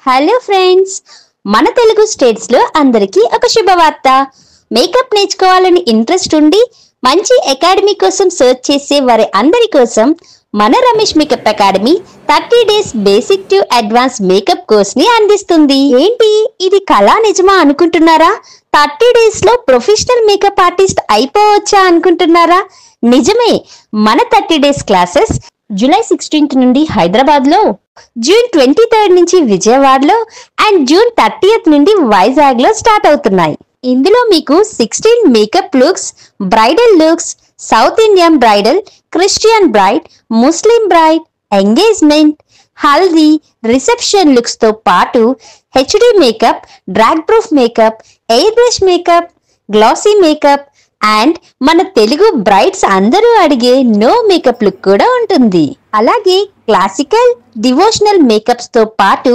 Hello friends, మన Telugu states లో అందరికీ ఒక శుభవార్త. మేకప్ నేర్చుకోవాలని ఇంట్రెస్ట్ ఉండి మంచి అకాడమీ కోసం సర్చ్ చేసే వారి అందరి కోసం మన Ramesh makeup academy 30 days basic to advance makeup course ని అందిస్తుంది. ఏంటి ఇది కళా నిజమా అనుకుంటున్నారా? 30 days లో ప్రొఫెషనల్ మేకప్ ఆర్టిస్ట్ అయిపోవచ్చా అనుకుంటున్నారా? నిజమే. మన 30 days క్లాసెస్ జూలై 16th నుండి హైదరాబాద్ లో, జూన్ 23rd నుంచి విజయవాడలో అండ్ జూన్ 30th నుండి వైజాగ్ లో స్టార్ట్ అవుతున్నాయి. ఇందులో మీకు 16 makeup looks, bridal looks, south Indian bridal, Christian bride, Muslim bride, engagement, haldi, reception looks తో పాటు HD makeup, drag proof makeup, airbrush makeup, glossy makeup and మన తెలుగు బ్రైడ్స్ అందరూ అడిగే నో మేకప్ లుక్ కూడా ఉంటుంది. అలాగే క్లాసికల్, డివోషనల్ మేకప్స్ తో పాటు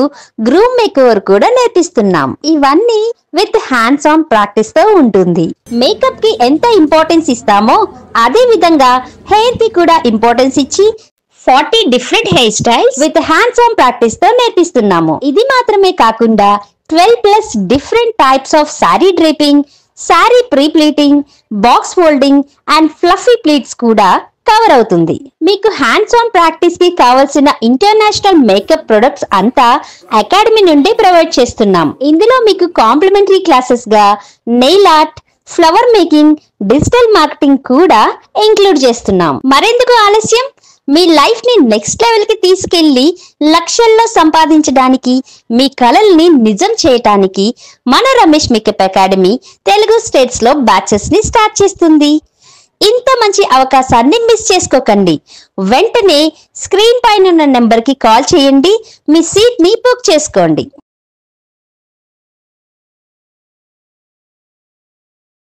గ్రూమ్ మేకోవర్ కూడా నేర్పిస్తున్నాం. ఇవన్నీ విత్ హ్యాండ్స్ ఆన్ ప్రాక్టీస్ తో ఉంటుంది. మేకప్ కి ఎంత ఇంపార్టెన్స్ ఇస్తామో అదే విధంగా హెయిర్ కి కూడా ఇంపార్టెన్స్ ఇచ్చి 40 different hair styles with hands on practice తో నేర్పిస్తున్నాము. ఇది మాత్రమే కాకుండా 12+ different types of sorry draping, sorry pre pleating, box folding and fluffy pleats కూడా కవర్ అవుతుంది. మీకు హ్యాండ్స్ ఆన్ ప్రాక్టీస్ కి కావాల్సిన ఇంటర్నేషనల్ మేకప్ ప్రొడక్ట్స్ అంతా అకాడమీ నుండి ప్రొవైడ్ చేస్తున్నాం. ఇందులో మీకు కాంప్లిమెంటరీ క్లాసెస్ గా nail art, flower making, digital marketing కూడా ఇంక్లూడ్ చేస్తున్నాం. మరెందుకు ఆలస్యం? మీ లైఫ్ ని నెక్స్ట్ లెవెల్ కి తీసుకెళ్లి లక్షల్లో సంపాదించడానికి, మీ కలల్ని నిజం చేయటానికి మన Ramesh makeup academy Telugu states లో బ్యాచెస్ ని స్టార్ట్ చేస్తుంది. ఇంత మంచి అవకాశాన్ని మిస్ చేసుకోకండి. వెంటనే స్క్రీన్ పైన ఉన్న నెంబర్ కి కాల్ చేయండి, మీ సీట్ ని బుక్ చేసుకోండి.